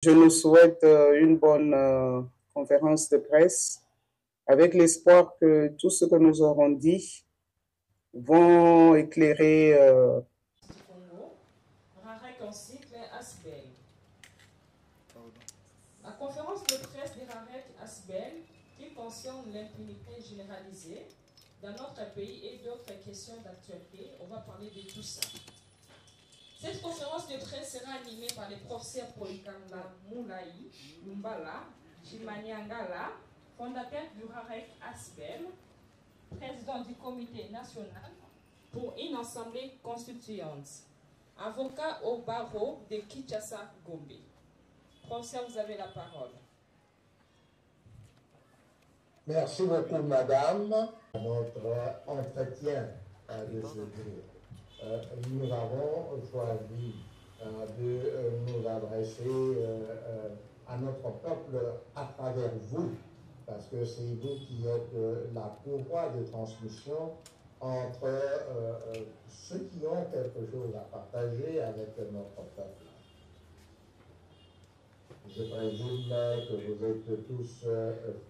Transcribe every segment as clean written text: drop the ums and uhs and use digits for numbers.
Je nous souhaite une bonne conférence de presse avec l'espoir que tout ce que nous aurons dit vont éclairer du Congo, Rarek en cycle Asbel. La conférence de presse de Rarek Asbel qui concerne l'impunité généralisée dans notre pays et d'autres questions d'actualité, on va parler de tout ça. Cette conférence de presse sera animée par les professeurs Polikanga Moulaï Lumbala, Jimani Angala, fondateur du Rarek Asbel, président du comité national pour une assemblée constituante, avocat au barreau de Kinshasa Gombe. Professeur, vous avez la parole. Merci beaucoup, madame. Notre entretien de ce jour. Nous avons choisi de nous adresser à notre peuple à travers vous, parce que c'est vous qui êtes la courroie de transmission entre ceux qui ont quelque chose à partager avec notre peuple. Je présume que vous êtes tous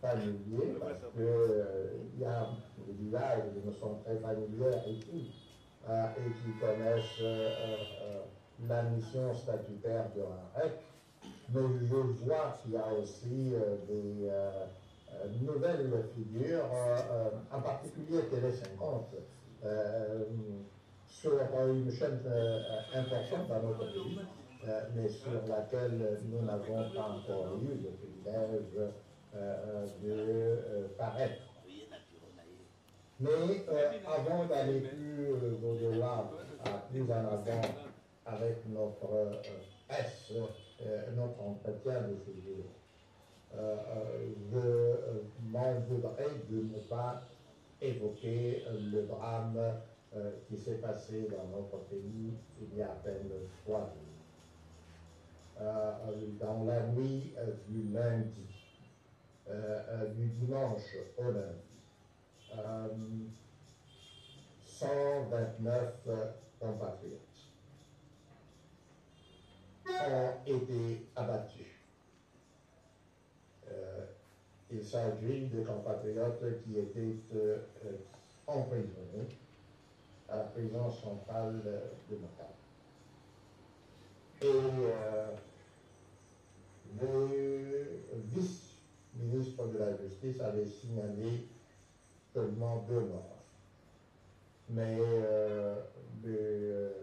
familiers, parce qu'il y a des villages qui me sont très familiers ici et qui connaissent la mission statutaire de RAREC. Mais je vois qu'il y a aussi des nouvelles figures, en particulier Télé 50, sur une chaîne importante dans notre pays, mais sur laquelle nous n'avons pas encore eu le privilège de paraître. Mais avant d'aller plus au-delà, plus en avant avec notre presse, notre entretien de ce jour, je m'en voudrais de ne pas évoquer le drame qui s'est passé dans notre pays il y a à peine 3 jours. Dans la nuit du lundi, du dimanche au lundi, 129 compatriotes ont été abattus. Il s'agit de compatriotes qui étaient emprisonnés à la prison centrale de Makala. Et le vice-ministre de la Justice avait signalé seulement 2 morts. Mais le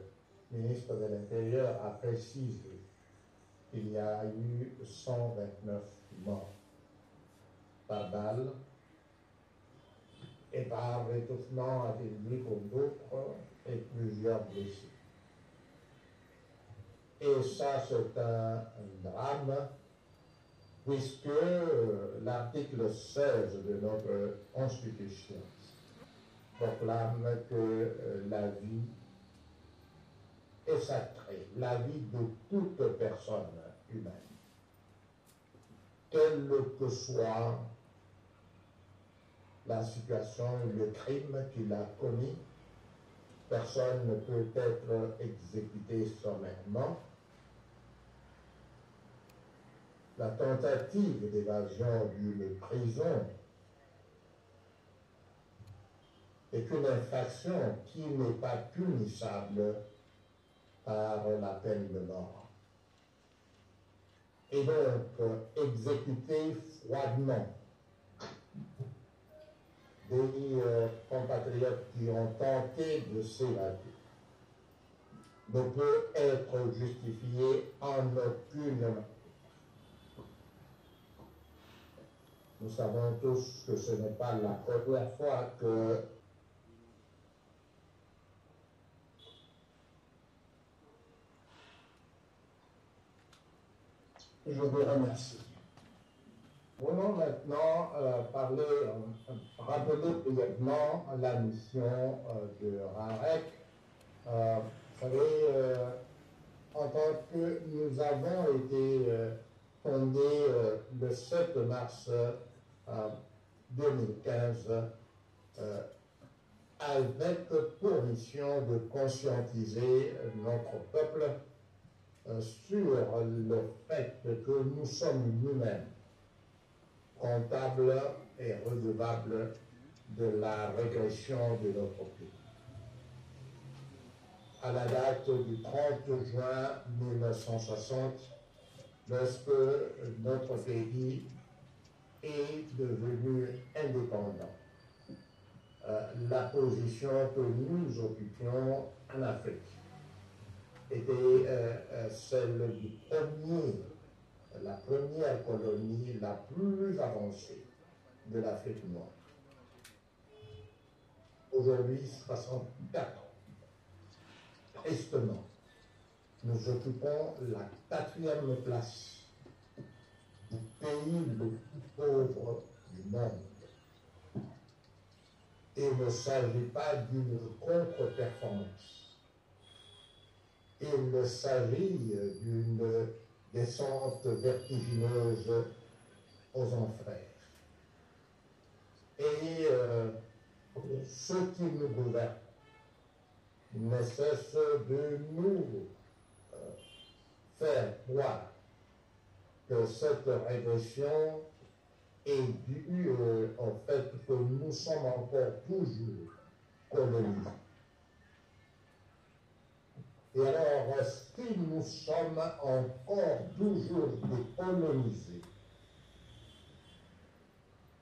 ministre de l'Intérieur a précisé qu'il y a eu 129 morts par balle et par étouffement, a-t-il dit, pour d'autres, et plusieurs blessés. Et ça, c'est un drame, puisque l'article 16 de notre Constitution proclame que la vie est sacrée, la vie de toute personne humaine, quelle que soit la situation, le crime qu'il a commis. Personne ne peut être exécuté sommairement. La tentative d'évasion d'une prison est une infraction qui n'est pas punissable par la peine de mort. Et donc, exécuter froidement des compatriotes qui ont tenté de s'évader ne peut être justifié en aucune manière. Nous savons tous que ce n'est pas la première fois que je vous remercie. Voulons maintenant rappeler brièvement la mission de RAREC. Vous savez, en tant que nous avons été fondés le 7 mars 2015 avec pour mission de conscientiser notre peuple sur le fait que nous sommes nous-mêmes comptables et redevables de la régression de notre pays. À la date du 30 juin 1960, lorsque notre pays est devenu indépendant, la position que nous occupions en Afrique était celle la première colonie la plus avancée de l'Afrique noire. Aujourd'hui, 64 ans, tristement, nous occupons la 4e place du pays le plus pauvre du monde. Il ne s'agit pas d'une contre-performance. Il s'agit d'une descente vertigineuse aux enfers. Et ceux qui nous gouvernent ne cessent de nous faire croire que cette régression est due au fait que nous sommes encore toujours colonisés. Et alors, si nous sommes encore toujours décolonisés,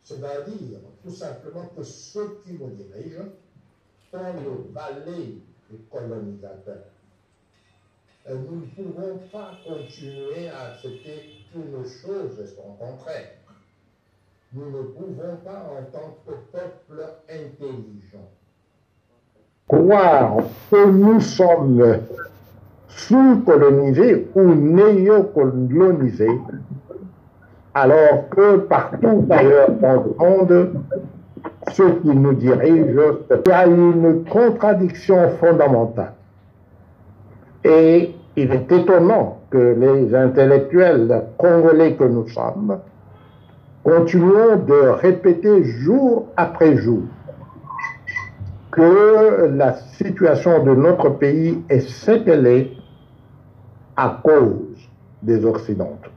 c'est-à-dire tout simplement que ceux qui nous dirigent sont le valet des colonisateurs. Nous ne pouvons pas continuer à accepter une chose et son contraire. Nous ne pouvons pas, en tant que peuple intelligent, croire que nous sommes sous-colonisés ou néo-colonisés, alors que partout ailleurs dans le monde, ceux qui nous dirigent, il y a une contradiction fondamentale. Et il est étonnant que les intellectuels congolais que nous sommes continuons de répéter jour après jour que la situation de notre pays est séquelée à cause des Occidentaux.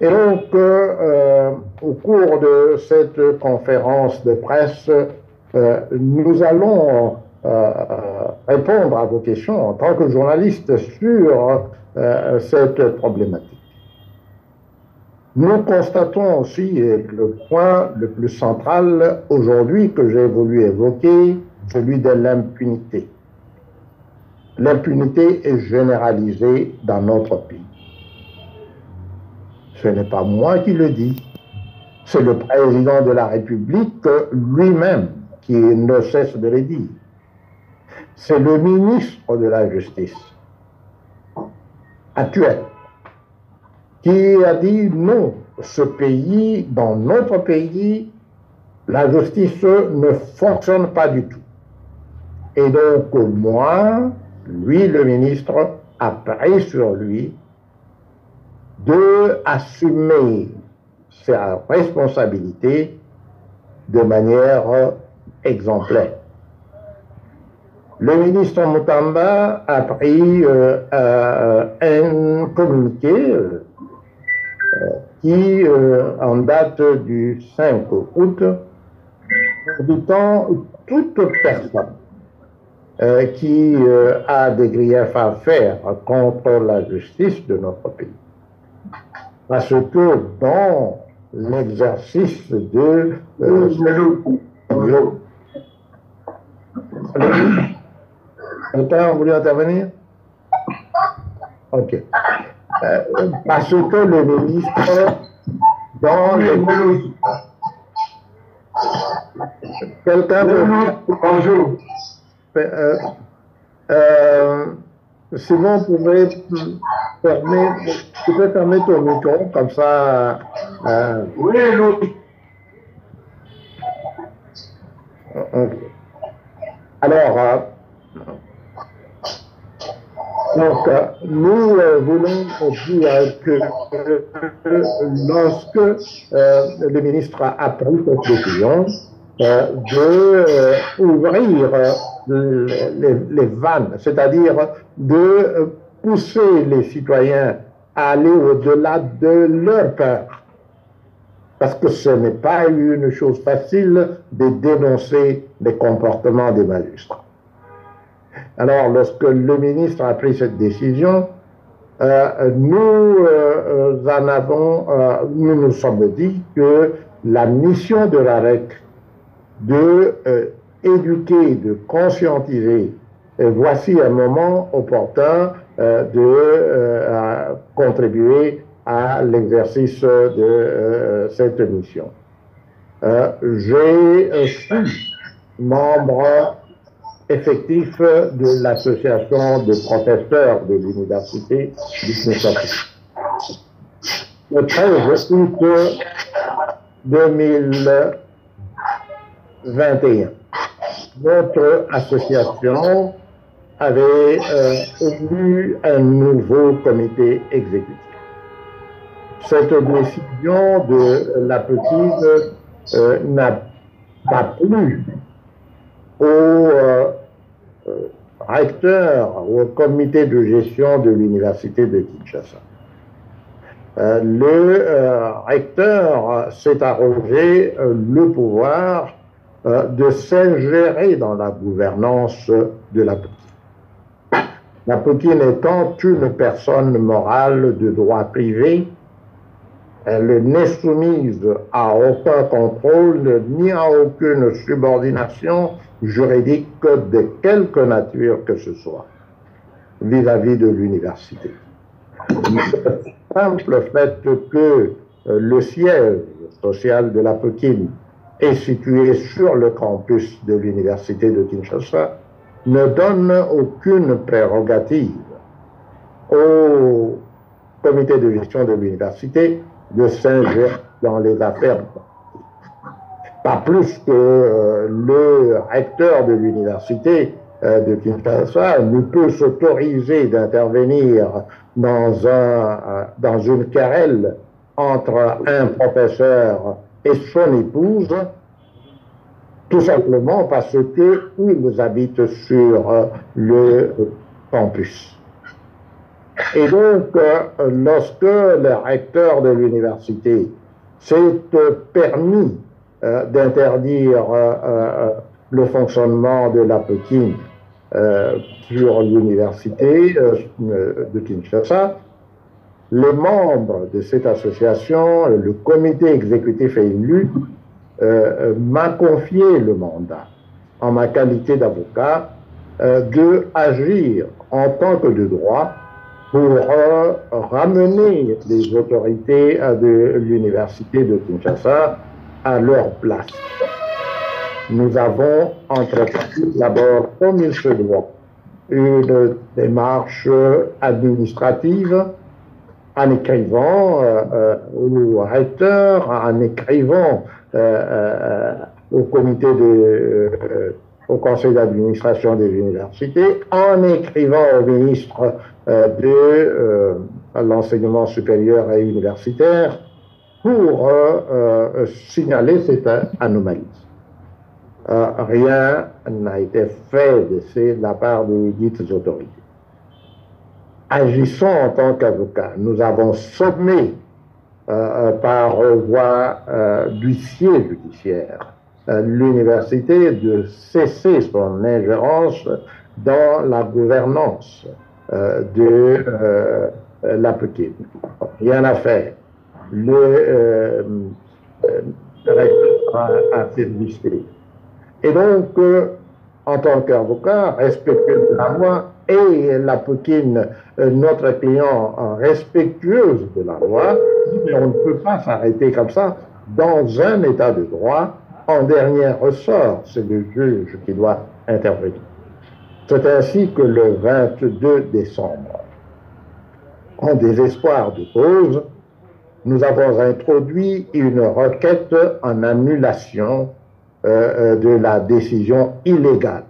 Et donc, au cours de cette conférence de presse, nous allons répondre à vos questions en tant que journaliste sur cette problématique. Nous constatons aussi, et le point le plus central aujourd'hui que j'ai voulu évoquer, celui de l'impunité. L'impunité est généralisée dans notre pays. Ce n'est pas moi qui le dis, c'est le président de la République lui-même qui ne cesse de le dire. C'est le ministre de la Justice actuel qui a dit non, ce pays, dans notre pays, la justice ne fonctionne pas du tout. Et donc moi, lui le ministre, a pris sur lui de assumer sa responsabilité de manière exemplaire. Le ministre Mutamba a pris un communiqué qui, en date du 5 août, invitant toute personne qui a des griefs à faire contre la justice de notre pays. Parce que dans l'exercice de... Quelqu'un a voulu intervenir? Ok. Parce que le ministre, dans le... Quelqu'un veut... Bonjour. Sinon, vous pouvez fermer ton micro, comme ça... Oui, oui. Okay. Alors, donc, nous voulons dire que lorsque le ministre a pris cette décision d'ouvrir les vannes, c'est-à-dire de pousser les citoyens à aller au-delà de leur peur. Parce que ce n'est pas une chose facile de dénoncer les comportements des magistrats. Alors, lorsque le ministre a pris cette décision, nous nous sommes dit que la mission de la REC de éduquer, de conscientiser, voici un moment opportun de contribuer à l'exercice de cette mission. Je suis membre effectif de l'association de professeurs de l'université du Kinshasa. Le 13 août 2021, notre association avait élu un nouveau comité exécutif. Cette décision de la petite n'a pas plu au recteur, au comité de gestion de l'université de Kinshasa. Le recteur s'est arrogé le pouvoir de s'ingérer dans la gouvernance de la petite. La petite étant une personne morale de droit privé, elle n'est soumise à aucun contrôle ni à aucune subordination juridique de quelque nature que ce soit vis-à-vis de l'université. Le simple fait que le siège social de la Pékin est situé sur le campus de l'université de Kinshasa ne donne aucune prérogative au comité de gestion de l'université de s'ingérer dans les affaires. Pas plus que le recteur de l'université de Kinshasa ne peut s'autoriser d'intervenir dans une querelle entre un professeur et son épouse, tout simplement parce qu'ils habitent sur le campus. Et donc, lorsque le recteur de l'université s'est permis d'interdire le fonctionnement de la Pékin sur l'université de Kinshasa, les membres de cette association, le comité exécutif élu, m'a confié le mandat, en ma qualité d'avocat, de agir en tant que de droit pour ramener les autorités de l'université de Kinshasa à leur place. Nous avons entrepris d'abord, comme il se doit, une démarche administrative en écrivant au recteur, en écrivant au comité au conseil d'administration des universités, en écrivant au ministre de l'enseignement supérieur et universitaire pour signaler cette anomalie. Rien n'a été fait de la part des dites autorités. Agissons en tant qu'avocats. Nous avons sommé par voie d'huissier judiciaire l'université de cesser son ingérence dans la gouvernance de la Pékin. Rien à faire. Le recteur a fait visiter. Et donc, en tant qu'avocat, respectueux de la loi, et la Pékin, notre client respectueuse de la loi, mais on ne peut pas s'arrêter comme ça dans un état de droit. En dernier ressort, c'est le juge qui doit intervenir. C'est ainsi que le 22 décembre, en désespoir de cause, nous avons introduit une requête en annulation de la décision illégale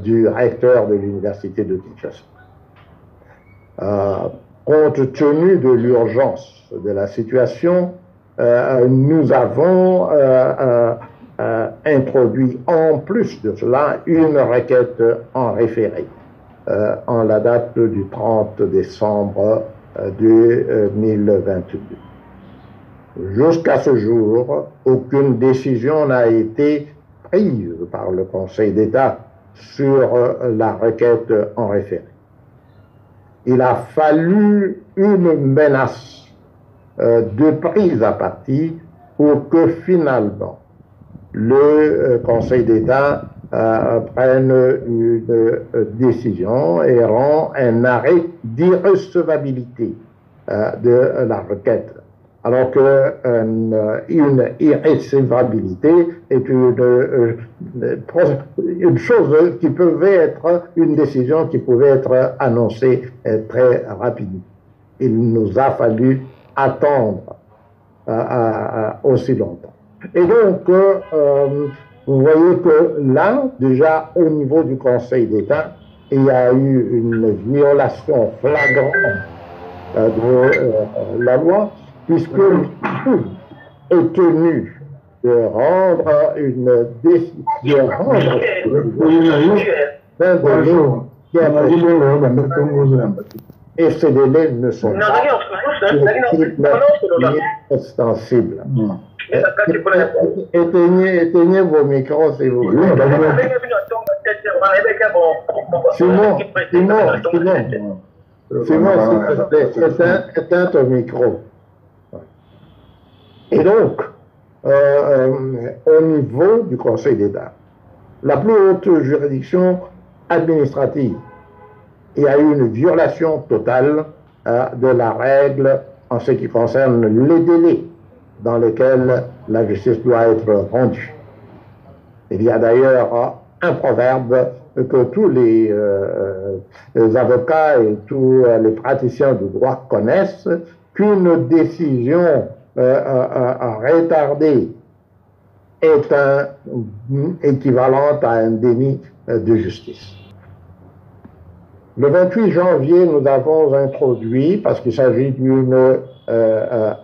du recteur de l'université de Kinshasa. Compte tenu de l'urgence de la situation, nous avons introduit en plus de cela une requête en référé. en la date du 30 décembre 2022. Jusqu'à ce jour, aucune décision n'a été prise par le Conseil d'État sur la requête en référé. Il a fallu une menace de prise à partie pour que finalement le Conseil d'État prenne une décision et rend un arrêt d'irrecevabilité de la requête. Alors qu'une irrecevabilité est une chose qui pouvait être, une décision qui pouvait être annoncée très rapidement. Il nous a fallu attendre aussi longtemps. Et donc, vous voyez que là, déjà au niveau du Conseil d'État, il y a eu une violation flagrante de la loi, puisque le juge est tenu de rendre une décision, et ces délais ne sont pas extensibles. Éteignez vos micros, s'il vous plaît. Simon, éteins ton micro. Et donc, au niveau du Conseil d'État, la plus haute juridiction administrative, il y a eu une violation totale de la règle en ce qui concerne les délais dans lesquels la justice doit être rendue. Il y a d'ailleurs un proverbe que tous les avocats et tous les praticiens du droit connaissent, qu'une décision retardée est équivalente à un déni de justice. Le 28 janvier, nous avons introduit, parce qu'il s'agit d'une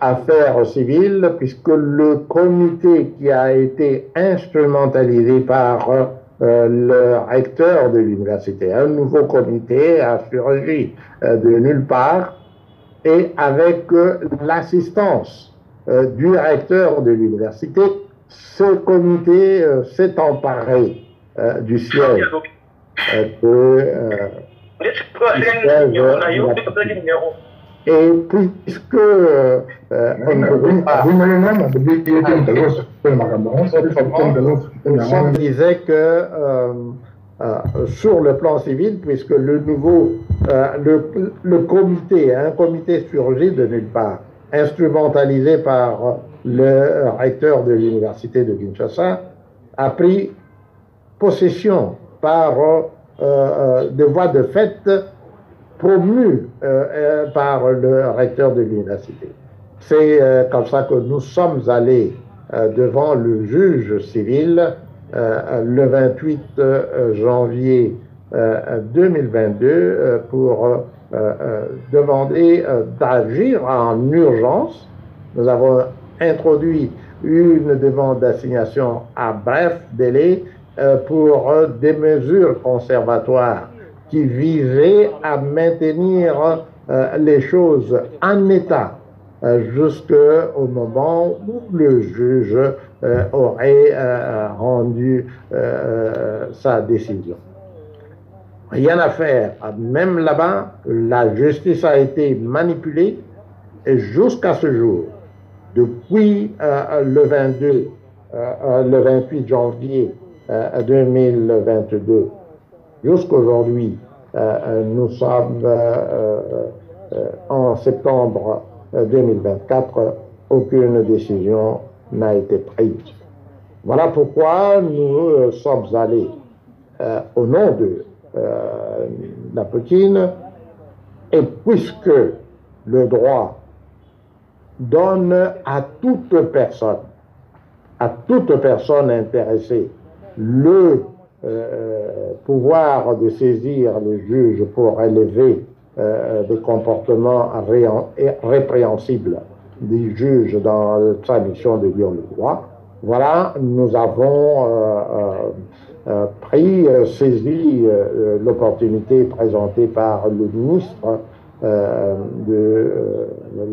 affaire civile, puisque le comité qui a été instrumentalisé par le recteur de l'université, un nouveau comité a surgi de nulle part, et avec l'assistance du recteur de l'université, ce comité s'est emparé du siège et puisque on disait que sur le plan civil, puisque le nouveau le comité, un comité surgit de nulle part, instrumentalisé par le recteur de l'université de Kinshasa, a pris possession par de voies de fait promues par le recteur de l'université. C'est comme ça que nous sommes allés devant le juge civil le 28 janvier 2022 pour demander d'agir en urgence. Nous avons introduit une demande d'assignation à bref délai pour des mesures conservatoires qui visaient à maintenir les choses en état jusqu'au moment où le juge aurait rendu sa décision. Rien à faire. Même là-bas, la justice a été manipulée et jusqu'à ce jour, depuis le 28 janvier 2022 jusqu'aujourd'hui, nous sommes en septembre 2024, aucune décision n'a été prise. Voilà pourquoi nous sommes allés au nom de la Poutine, et puisque le droit donne à toute personne intéressée le pouvoir de saisir le juge pour élever des comportements répréhensibles des juges dans sa mission de dire le droit, voilà, nous avons saisi l'opportunité présentée par le ministre de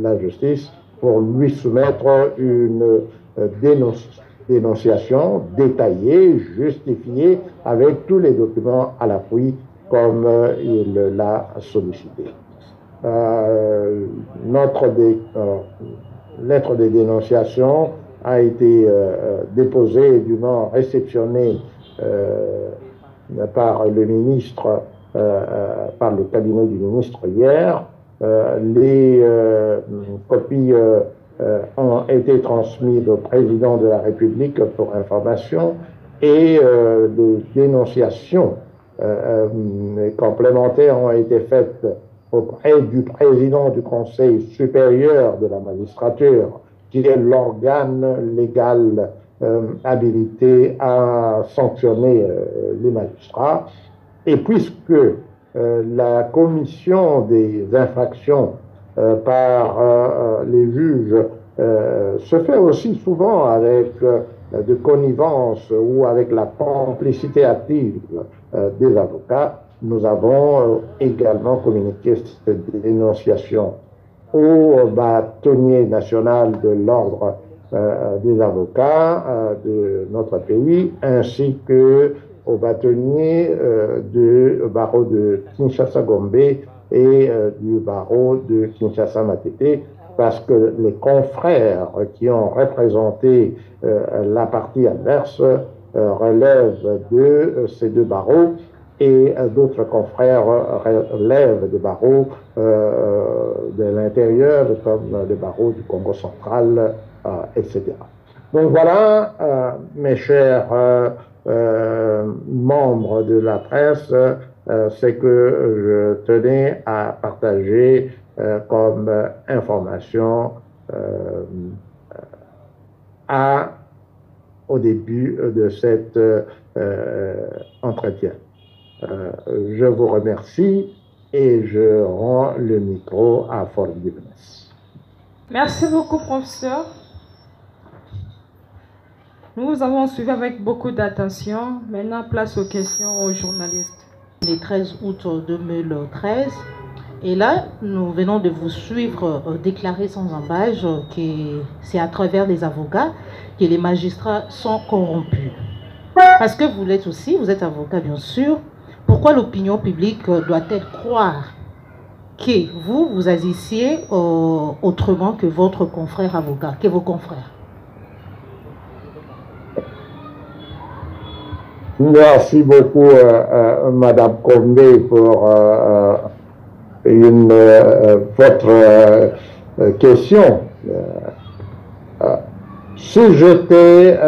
la Justice pour lui soumettre une dénonciation détaillée, justifiée, avec tous les documents à l'appui, comme il l'a sollicité. Notre lettre de dénonciation a été déposée et dûment réceptionnée par le ministre, par le cabinet du ministre hier. Les copies ont été transmises au président de la République pour information et des dénonciations complémentaires ont été faites auprès du président du Conseil supérieur de la magistrature, qui est l'organe légal habilité à sanctionner les magistrats. Et puisque la commission des infractions par les juges se fait aussi souvent avec de connivence ou avec la complicité active des avocats, nous avons également communiqué cette dénonciation au bâtonnier national de l'ordre des avocats de notre pays, ainsi que au bâtonnier du barreau de Kinshasa-Gombe et du barreau de Kinshasa-Matete, parce que les confrères qui ont représenté la partie adverse relèvent de ces deux barreaux, et d'autres confrères relèvent des barreaux de l'intérieur, comme le barreau du Congo central, etc. Donc voilà, mes chers membres de la presse, c'est que je tenais à partager comme information au début de cet entretien. Je vous remercie et je rends le micro à Forgiveness. Merci beaucoup, professeur. Nous vous avons suivi avec beaucoup d'attention. Maintenant, place aux questions aux journalistes. Le 13 août 2013. Et là, nous venons de vous suivre déclarer sans embâche que c'est à travers les avocats que les magistrats sont corrompus. Parce que vous l'êtes aussi, vous êtes avocat bien sûr. Pourquoi l'opinion publique doit-elle croire que vous agissiez autrement que votre confrère avocat, que vos confrères? Merci beaucoup, Madame Combe, pour votre question. Si j'étais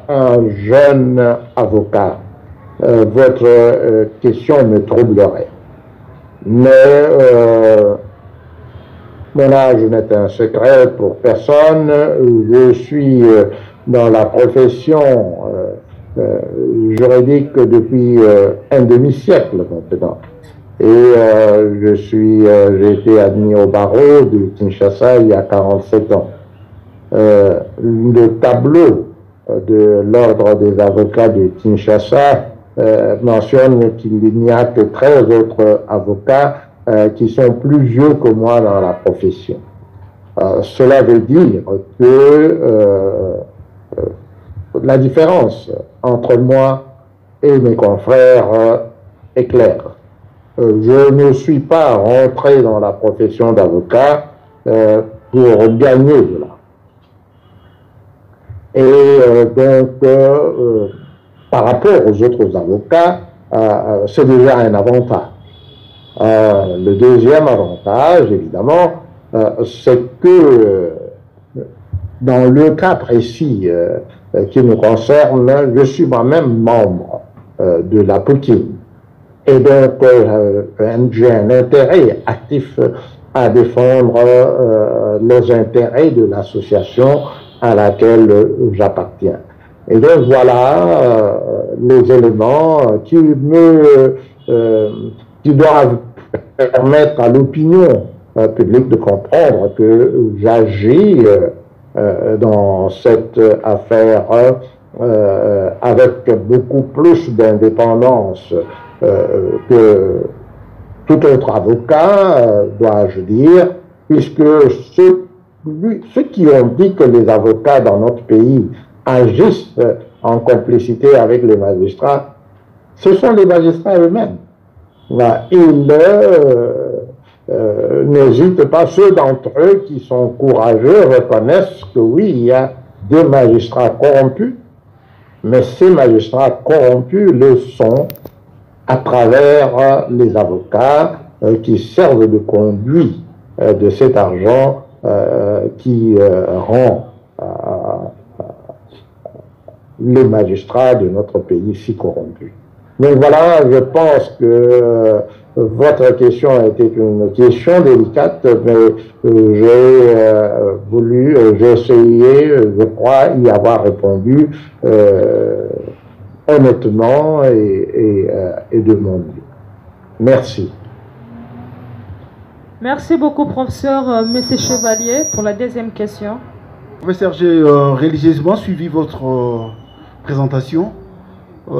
un jeune avocat, votre question me troublerait. Mais mon âge n'est un secret pour personne. Je suis dans la profession juridique depuis un demi-siècle maintenant. Et j'ai été admis au barreau de Kinshasa il y a 47 ans. Le tableau de l'ordre des avocats de Kinshasa mentionne qu'il n'y a que 13 autres avocats qui sont plus vieux que moi dans la profession. Cela veut dire que la différence entre moi et mes confrères est claire. Je ne suis pas rentré dans la profession d'avocat pour gagner de l'argent. Et donc, par rapport aux autres avocats, c'est déjà un avantage. Le deuxième avantage, évidemment, c'est que dans le cas précis qui nous concerne, je suis moi-même membre de la Poutine. Et donc, j'ai un intérêt actif à défendre les intérêts de l'association à laquelle j'appartiens. Et donc, voilà les éléments qui doivent permettre à l'opinion publique de comprendre que j'agis dans cette affaire avec beaucoup plus d'indépendance que tout autre avocat, dois-je dire, puisque ceux qui ont dit que les avocats dans notre pays agissent en complicité avec les magistrats, ce sont les magistrats eux-mêmes. Ils n'hésitent pas, ceux d'entre eux qui sont courageux reconnaissent que oui, il y a des magistrats corrompus, mais ces magistrats corrompus le sont à travers les avocats qui servent de conduit de cet argent qui rend les magistrats de notre pays si corrompus. Donc voilà, je pense que votre question a été une question délicate, mais j'ai essayé, je crois, y avoir répondu honnêtement et de mon mieux. Merci. Merci beaucoup, professeur Monsieur Chevalier, pour la deuxième question. Professeur, j'ai religieusement suivi votre présentation.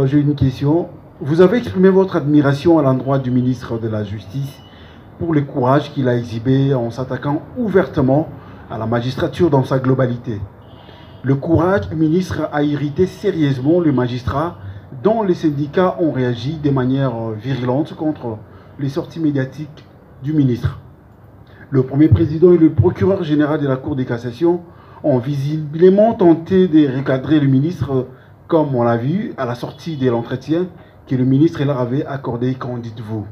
J'ai une question. Vous avez exprimé votre admiration à l'endroit du ministre de la Justice pour le courage qu'il a exhibé en s'attaquant ouvertement à la magistrature dans sa globalité. Le courage du ministre a irrité sérieusement le magistrat dont les syndicats ont réagi de manière virulente contre les sorties médiatiques du ministre. Le premier président et le procureur général de la Cour de cassation ont visiblement tenté de recadrer le ministre, comme on l'a vu à la sortie de l'entretien que le ministre leur avait accordé. Qu'en dites-vous?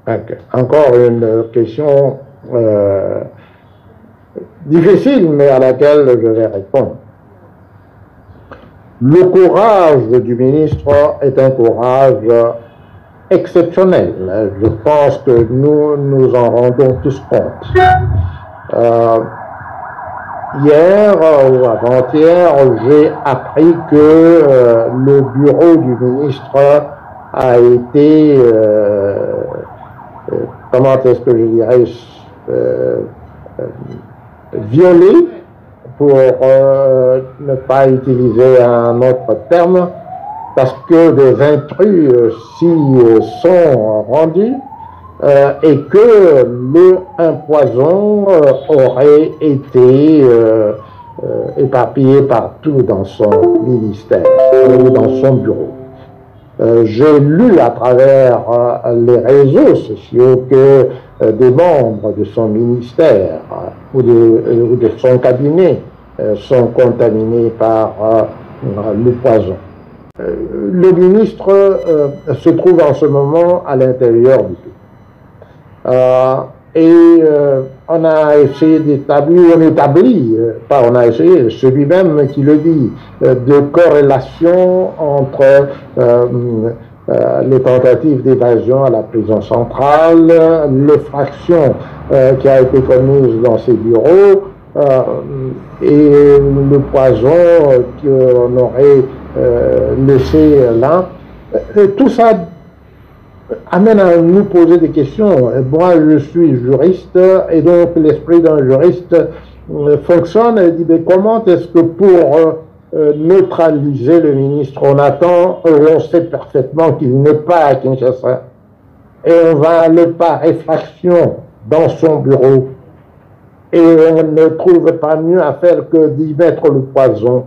Okay. Encore une question difficile, mais à laquelle je vais répondre. Le courage du ministre est un courage exceptionnel. Je pense que nous nous en rendons tous compte. Hier ou avant-hier, j'ai appris que le bureau du ministre a été, comment est-ce que je dirais, violé, pour ne pas utiliser un autre terme, parce que des intrus s'y sont rendus et que un poison aurait été éparpillé partout dans son ministère ou dans son bureau. J'ai lu à travers les réseaux sociaux que des membres de son ministère ou de son cabinet sont contaminés par le poison. Le ministre se trouve en ce moment à l'intérieur du pays. On a essayé d'établir, c'est lui-même qui le dit, de corrélation entre les tentatives d'évasion à la prison centrale, l'effraction qui a été commise dans ses bureaux et le poison qu'on aurait laissé là. Tout ça amène à nous poser des questions. Moi, je suis juriste et donc l'esprit d'un juriste fonctionne et dit, mais comment est-ce que pour neutraliser le ministre, on sait parfaitement qu'il n'est pas à Kinshasa et on va aller par effraction dans son bureau et on ne trouve pas mieux à faire que d'y mettre le poison.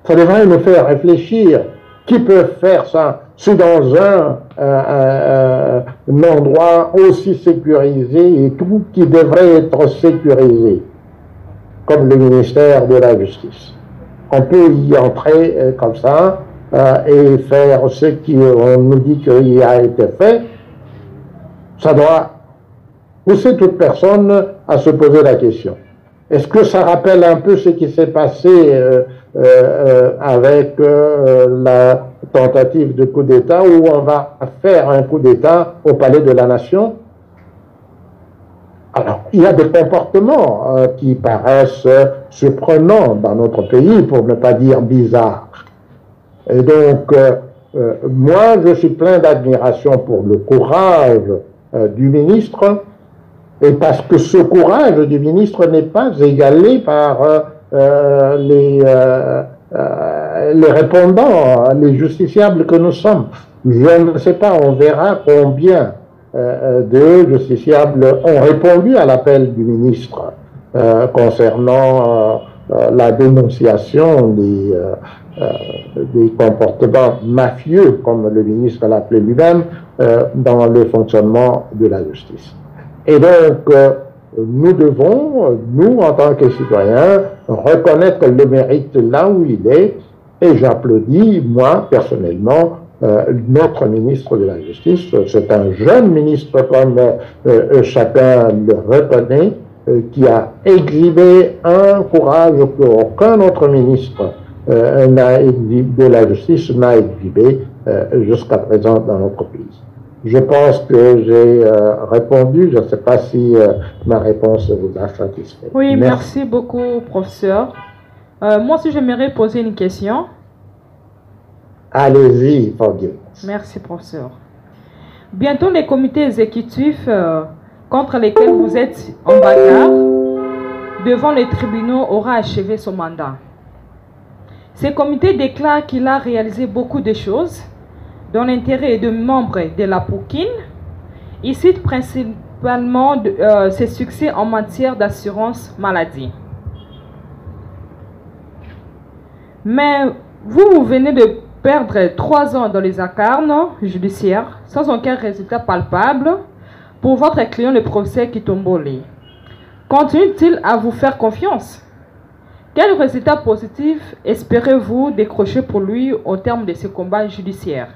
Ça devrait nous faire réfléchir. Qui peut faire ça? C'est dans un endroit aussi sécurisé et tout qui devrait être sécurisé, comme le ministère de la Justice. On peut y entrer comme ça et faire ce qu'on nous dit qu'il a été fait. Ça doit pousser toute personne à se poser la question. Est-ce que ça rappelle un peu ce qui s'est passé avec la tentative de coup d'État où on va faire un coup d'État au Palais de la Nation? Alors, il y a des comportements qui paraissent surprenants dans notre pays, pour ne pas dire bizarres. Et donc, moi, je suis plein d'admiration pour le courage du ministre Et parce que ce courage du ministre n'est pas égalé par les répondants, les justiciables que nous sommes. Je ne sais pas, on verra combien de justiciables ont répondu à l'appel du ministre concernant la dénonciation des comportements mafieux, comme le ministre l'a appelé lui-même, dans le fonctionnement de la justice. Et donc, nous devons, nous, en tant que citoyens, reconnaître le mérite là où il est, et j'applaudis, moi, personnellement, notre ministre de la Justice. C'est un jeune ministre, comme chacun le reconnaît, qui a exhibé un courage qu'aucun autre ministre de la Justice n'a exhibé jusqu'à présent dans notre pays. Je pense que j'ai répondu. Je ne sais pas si ma réponse vous a satisfait. Oui, merci beaucoup, professeur. Moi aussi, j'aimerais poser une question. Allez-y, Fabien. Merci, professeur. Bientôt, les comités exécutifs contre lesquels vous êtes en bagarre devant les tribunaux aura achevé son mandat. Ces comités déclarent qu'il a réalisé beaucoup de choses dans l'intérêt de membres de la Poukine. Il cite principalement ses succès en matière d'assurance maladie. Mais vous venez de perdre 3 ans dans les incarnes judiciaires sans aucun résultat palpable pour votre client, le professeur Kitombole. Continue-t-il à vous faire confiance? Quel résultat positif espérez-vous décrocher pour lui au terme de ce combat judiciaire?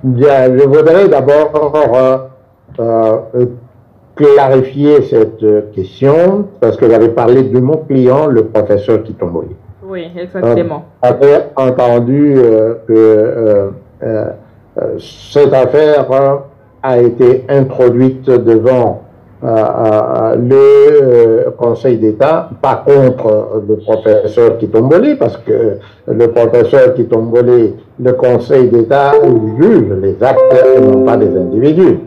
Bien, je voudrais d'abord clarifier cette question, parce que j'avais parlé de mon client, le professeur Kitombole. Oui, exactement. J'avais entendu que cette affaire a été introduite devant le Conseil d'État, pas contre le professeur Kitombole, parce que le professeur Kitombole, le Conseil d'État juge les actes et non pas des individus.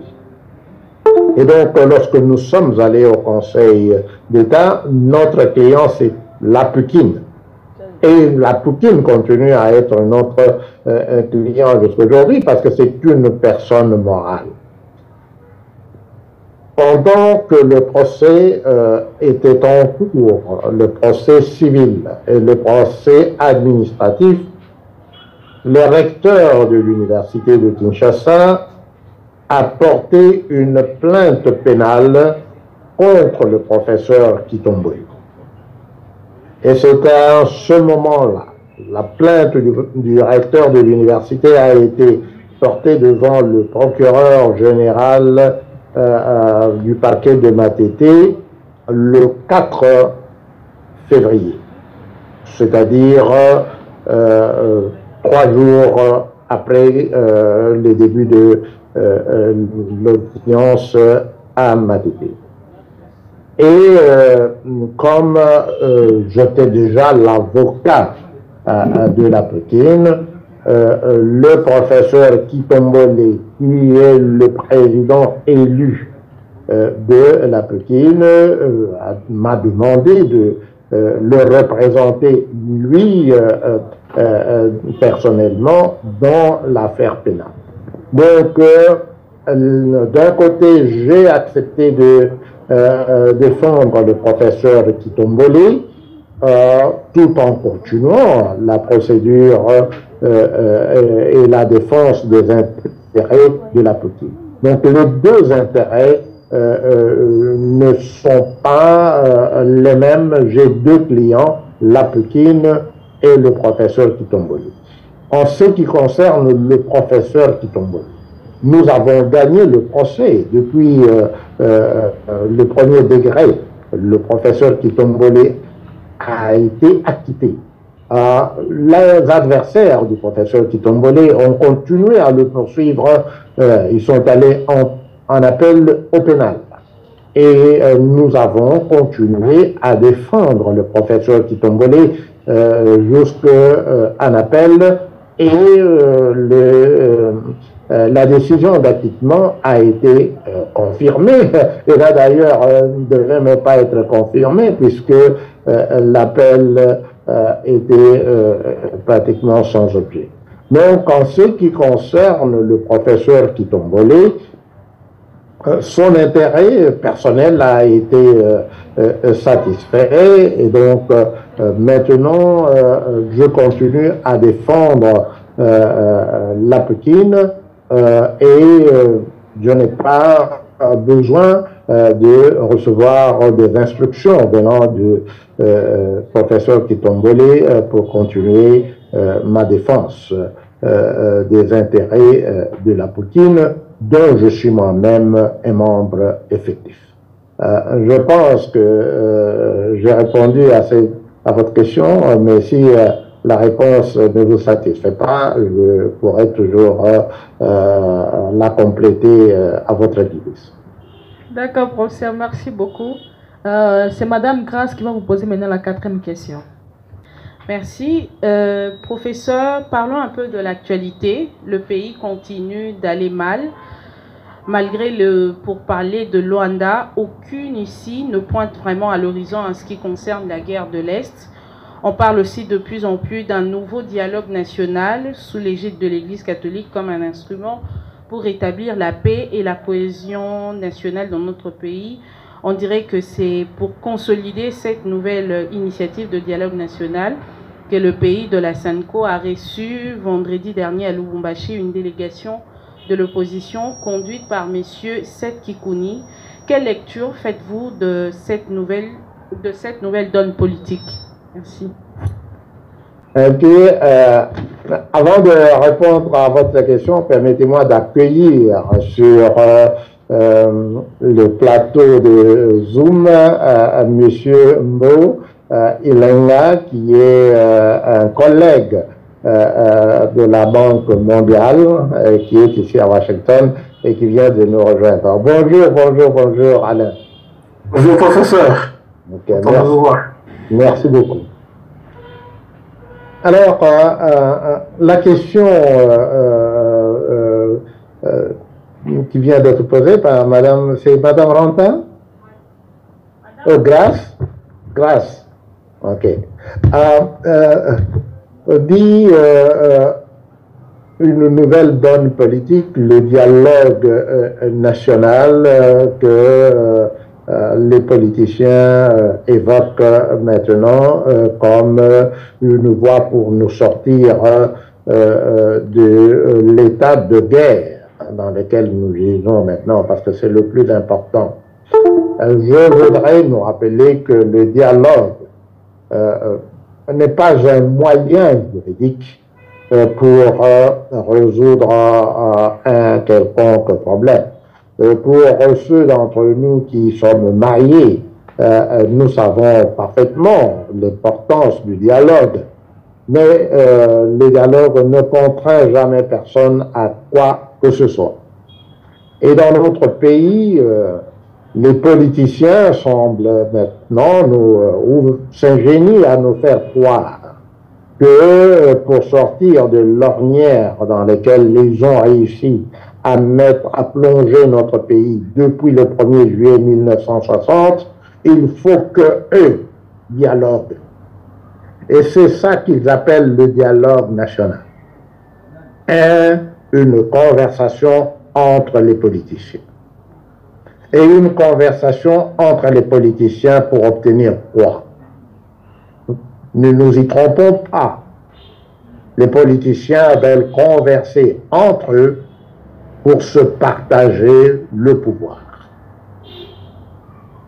Et donc, lorsque nous sommes allés au Conseil d'État, notre client, c'est la Poukine. Et la Poukine continue à être notre client jusqu'aujourd'hui parce que c'est une personne morale. Pendant que le procès était en cours, le procès civil et le procès administratif, le recteur de l'université de Kinshasa a porté une plainte pénale contre le professeur Kitombole. Et c'est à ce moment-là, la plainte du recteur de l'université a été portée devant le procureur général du parquet de Matete le 4 février, c'est-à-dire 3 jours après le début de l'audience à Matete. Et comme j'étais déjà l'avocat de la Poukine, le professeur Kitombole, qui est le président élu de la Poukine, m'a demandé de le représenter, lui, personnellement, dans l'affaire pénale. Donc, d'un côté, j'ai accepté de défendre le professeur Kitombole, tout en continuant la procédure et la défense des intérêts de la Poukine. Donc les deux intérêts ne sont pas les mêmes. J'ai deux clients, la Poukine et le professeur Kitombole. En ce qui concerne le professeur Kitombole, nous avons gagné le procès depuis le premier degré. Le professeur Kitombole a été acquitté. Les adversaires du professeur Kitombole ont continué à le poursuivre. Ils sont allés en appel au pénal. Et nous avons continué à défendre le professeur Kitombole jusqu'en appel. Et la décision d'acquittement a été confirmée. Et là, d'ailleurs, ne devait même pas être confirmée puisque l'appel était pratiquement sans objet. Donc, en ce qui concerne le professeur Kitongole, son intérêt personnel a été satisfait et donc maintenant je continue à défendre la Pékin et je n'ai pas besoin de recevoir des instructions venant du professeur Kitongole pour continuer ma défense des intérêts de la Pékin, dont je suis moi-même un membre effectif. Je pense que j'ai répondu à votre question, mais si la réponse ne vous satisfait pas, je pourrai toujours la compléter à votre guise. D'accord, professeur, merci beaucoup. C'est Madame Grace qui va vous poser maintenant la 4e question. Merci. Professeur, parlons un peu de l'actualité. Le pays continue d'aller mal. Malgré le pourparler de Luanda, aucune ici ne pointe vraiment à l'horizon en ce qui concerne la guerre de l'Est. On parle aussi de plus en plus d'un nouveau dialogue national sous l'égide de l'Église catholique comme un instrument pour rétablir la paix et la cohésion nationale dans notre pays. On dirait que c'est pour consolider cette nouvelle initiative de dialogue national que le pays de la SANCO a reçu vendredi dernier à Lubumbashi une délégation de l'opposition conduite par messieurs Seth Kikouni. Quelle lecture faites-vous de cette nouvelle donne politique? Merci. Avant de répondre à votre question, permettez-moi d'accueillir sur le plateau de Zoom monsieur Mbo Ilenga, qui est un collègue de la Banque mondiale, qui est ici à Washington et qui vient de nous rejoindre. Bonjour Alain. Bonjour professeur. Okay, merci beaucoup. Alors, la question qui vient d'être posée par Madame, c'est Madame Rantin? Grâce. Ok. Dit une nouvelle donne politique, le dialogue national que les politiciens évoquent maintenant comme une voie pour nous sortir de l'état de guerre dans lequel nous vivons maintenant, parce que c'est le plus important. Je voudrais nous rappeler que le dialogue n'est pas un moyen juridique pour résoudre un quelconque problème. Pour ceux d'entre nous qui sommes mariés, nous savons parfaitement l'importance du dialogue, mais le dialogue ne contraint jamais personne à quoi que ce soit. Et dans notre pays, les politiciens semblent maintenant s'ingénier à nous faire croire que pour sortir de l'ornière dans laquelle ils ont réussi à plonger notre pays depuis le 1er juillet 1960, il faut qu'eux dialoguent. Et c'est ça qu'ils appellent le dialogue national. Une conversation entre les politiciens. Et une conversation entre les politiciens pour obtenir quoi? Ne nous y trompons pas. Les politiciens veulent converser entre eux pour se partager le pouvoir.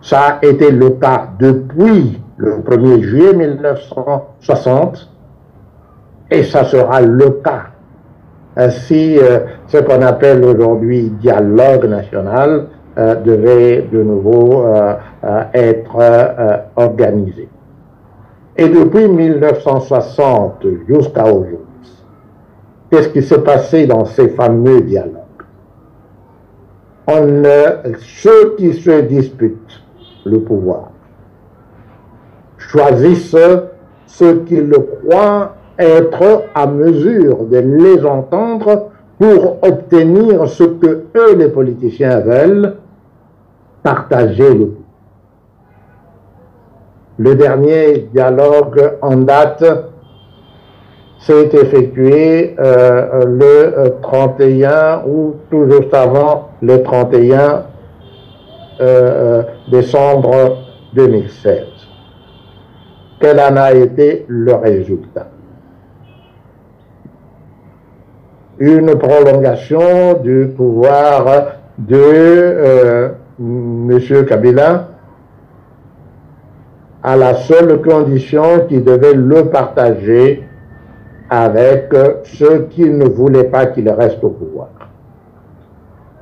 Ça a été le cas depuis le 1er juillet 1960 et ça sera le cas si ce qu'on appelle aujourd'hui dialogue national devait de nouveau être organisé. Et depuis 1960 jusqu'à aujourd'hui, qu'est-ce qui s'est passé dans ces fameux dialogues? Ceux qui se disputent le pouvoir choisissent ceux qui le croient être à mesure de les entendre pour obtenir ce que eux, les politiciens, veulent, partager le pouvoir. Le dernier dialogue en date s'est effectué le 31 ou tout juste avant le 31 décembre 2016. Quel en a été le résultat? Une prolongation du pouvoir de M. Kabila à la seule condition qu'il devait le partager avec ceux qui ne voulaient pas qu'il reste au pouvoir.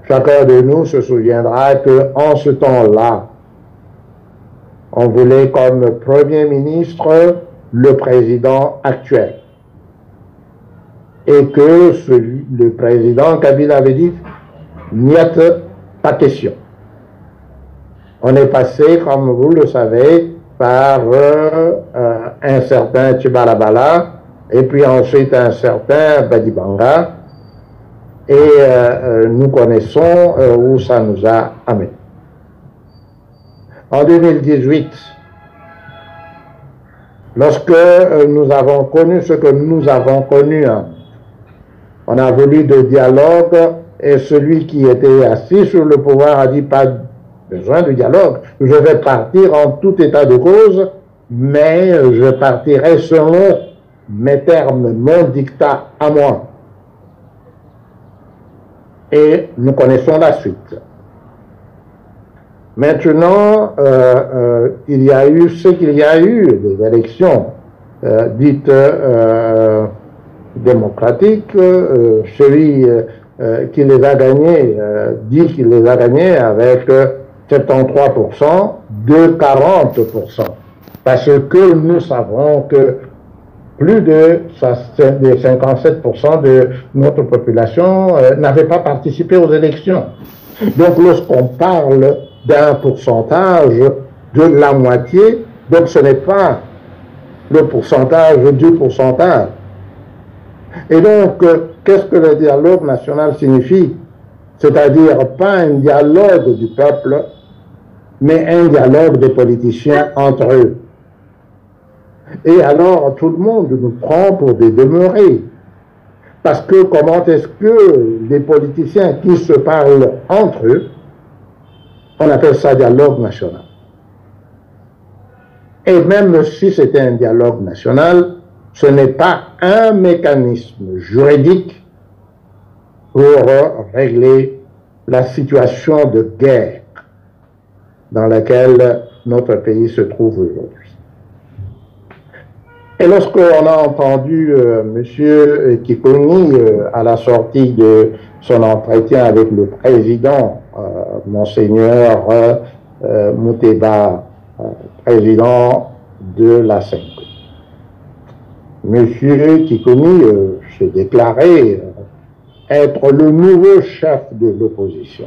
Chacun de nous se souviendra qu'en ce temps-là, on voulait comme Premier ministre le président actuel. Et que le président Kabila avait dit, n'y a pas question. On est passé, comme vous le savez, par un certain Tchibalabala, et puis ensuite un certain Badibanga, et nous connaissons où ça nous a amené. En 2018, lorsque nous avons connu ce que nous avons connu, on a voulu de dialogue, et celui qui était assis sur le pouvoir a dit pas besoin de dialogue, je vais partir en tout état de cause, mais je partirai selon mes termes, mon dictat à moi. Et nous connaissons la suite. Maintenant, il y a eu ce qu'il y a eu, des élections dites démocratiques. Celui qui les a gagnées dit qu'il les a gagnées avec 73% de 40%. Parce que nous savons que plus de 57% de notre population n'avait pas participé aux élections. Donc lorsqu'on parle d'un pourcentage de la moitié, donc ce n'est pas le pourcentage du pourcentage. Et donc, qu'est-ce que le dialogue national signifie? C'est-à-dire pas un dialogue du peuple, mais un dialogue des politiciens entre eux. Et alors, tout le monde nous prend pour des demeurés. Parce que comment est-ce que les politiciens qui se parlent entre eux, on appelle ça dialogue national. Et même si c'était un dialogue national, ce n'est pas un mécanisme juridique pour régler la situation de guerre dans laquelle notre pays se trouve aujourd'hui. Et lorsqu'on a entendu M. Kikuni à la sortie de son entretien avec le président, Monseigneur Mouteba, président de la CENCO, M. Kikuni s'est déclaré être le nouveau chef de l'opposition.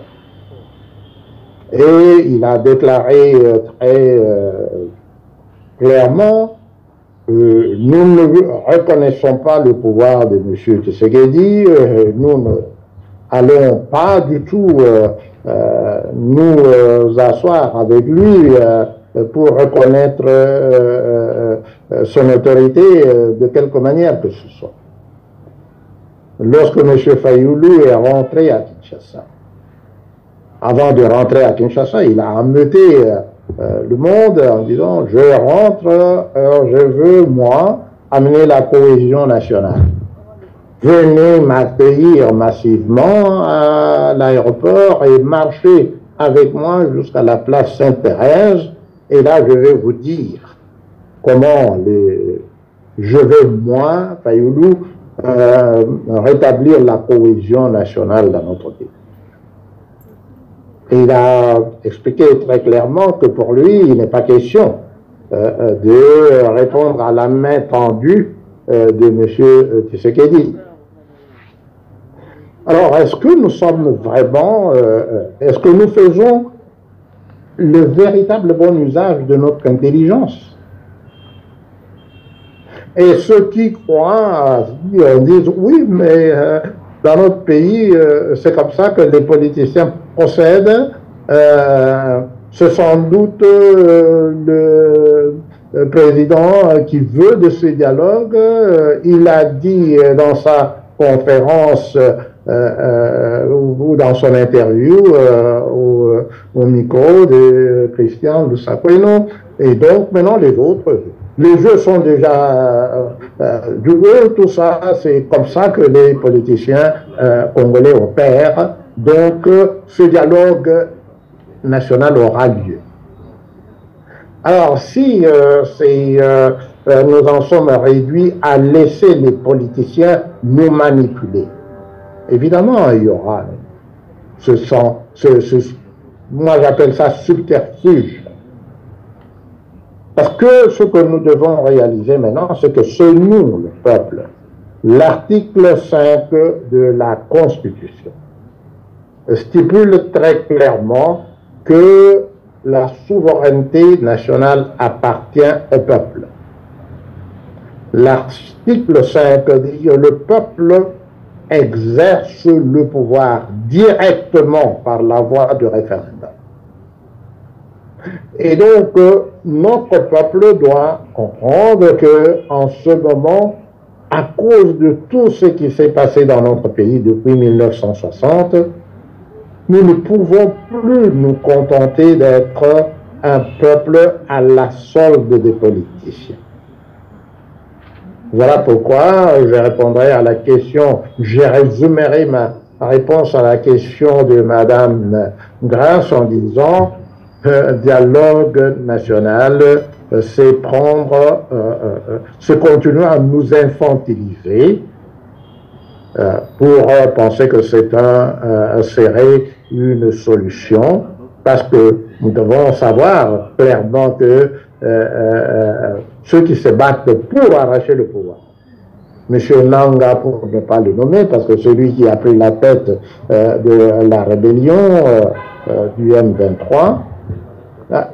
Et il a déclaré très clairement nous ne reconnaissons pas le pouvoir de M. Tshisekedi, nous ne allons pas du tout nous asseoir avec lui pour reconnaître son autorité de quelque manière que ce soit. Lorsque M. Fayoulou est rentré à Kinshasa, avant de rentrer à Kinshasa, il a ameuté le monde en disant « Je rentre, je veux, moi, amener la cohésion nationale. Venez m'accueillir massivement à l'aéroport et marcher avec moi jusqu'à la place Sainte-Thérèse. Et là, je vais vous dire comment je vais, moi, Fayoulou, rétablir la cohésion nationale dans notre pays. » Et il a expliqué très clairement que pour lui, il n'est pas question de répondre à la main tendue de M. Tshisekedi. Alors, est-ce que nous sommes vraiment, est-ce que nous faisons le véritable bon usage de notre intelligence? Et ceux qui croient disent oui, mais dans notre pays, c'est comme ça que les politiciens procèdent. C'est sans doute le président qui veut de ce dialogue. Il a dit dans sa conférence ou dans son interview au micro de Christian Lussakweno, et donc maintenant les autres. Les jeux sont déjà joués, tout ça, c'est comme ça que les politiciens congolais opèrent. Donc, ce dialogue national aura lieu. Alors, si nous en sommes réduits à laisser les politiciens nous manipuler, évidemment, il y aura moi j'appelle ça subterfuge. Parce que ce que nous devons réaliser maintenant, c'est que c'est nous, le peuple. L'article 5 de la Constitution stipule très clairement que la souveraineté nationale appartient au peuple. L'article 5 dit que le peuple exerce le pouvoir directement par la voie du référendum. Et donc, notre peuple doit comprendre qu'en ce moment, à cause de tout ce qui s'est passé dans notre pays depuis 1960, nous ne pouvons plus nous contenter d'être un peuple à la solde des politiciens. Voilà pourquoi je répondrai à la question, je résumerai ma réponse à la question de Madame Grasse en disant dialogue national, c'est c'est continuer à nous infantiliser pour penser que serait une solution, parce que nous devons savoir clairement que ceux qui se battent pour arracher le pouvoir, M. Nanga, pour ne pas le nommer, parce que celui qui a pris la tête de la rébellion du M23,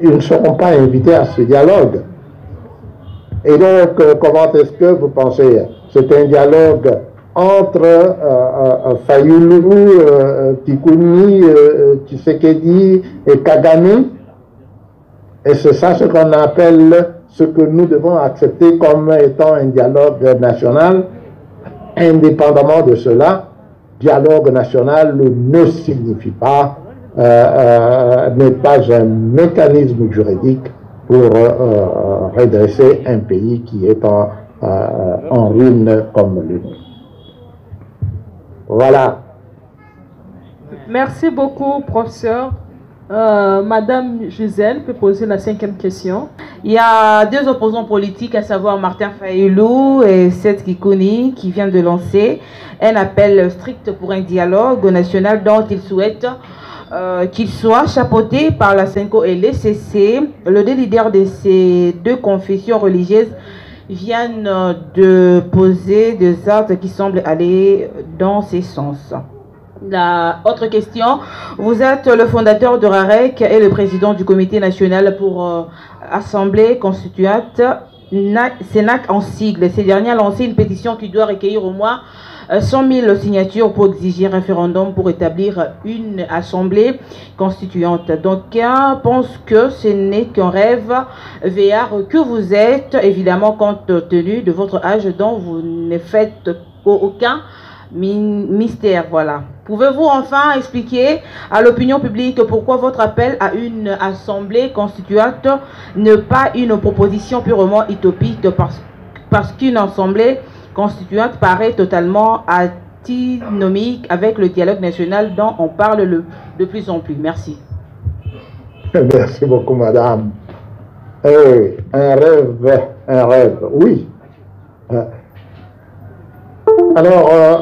ils ne seront pas invités à ce dialogue. Et donc, comment est-ce que vous pensez? C'est un dialogue entre Fayulu, Tikuni, Tshisekedi et Kagame. Et c'est ça ce qu'on appelle, ce que nous devons accepter comme étant un dialogue national. Indépendamment de cela, dialogue national ne signifie pas n'est pas un mécanisme juridique pour redresser un pays qui est en ruine comme le nôtre. Voilà. Merci beaucoup, professeur. Madame Gisèle peut poser la 5e question. Il y a deux opposants politiques, à savoir Martin Fayulu et Seth Kikuni, qui vient de lancer un appel strict pour un dialogue national dont ils souhaitent qu'il soit chapeauté par la Senko et l'ECC. Les deux leaders de ces deux confessions religieuses viennent de poser des actes qui semblent aller dans ces sens. La autre question, vous êtes le fondateur de RAREC et le président du comité national pour Assemblée constituante, SENAC en sigle. Ces derniers ont lancé une pétition qui doit recueillir au moins 100 000 signatures pour exiger un référendum pour établir une assemblée constituante. D'aucuns pensent que ce n'est qu'un rêve VR que vous êtes, évidemment compte tenu de votre âge dont vous ne faites aucun mystère. Voilà. Pouvez-vous enfin expliquer à l'opinion publique pourquoi votre appel à une assemblée constituante n'est pas une proposition purement utopique, parce qu'une assemblée constituante paraît totalement antinomique avec le dialogue national dont on parle de plus en plus. Merci. Merci beaucoup, madame. Un rêve, oui. Alors,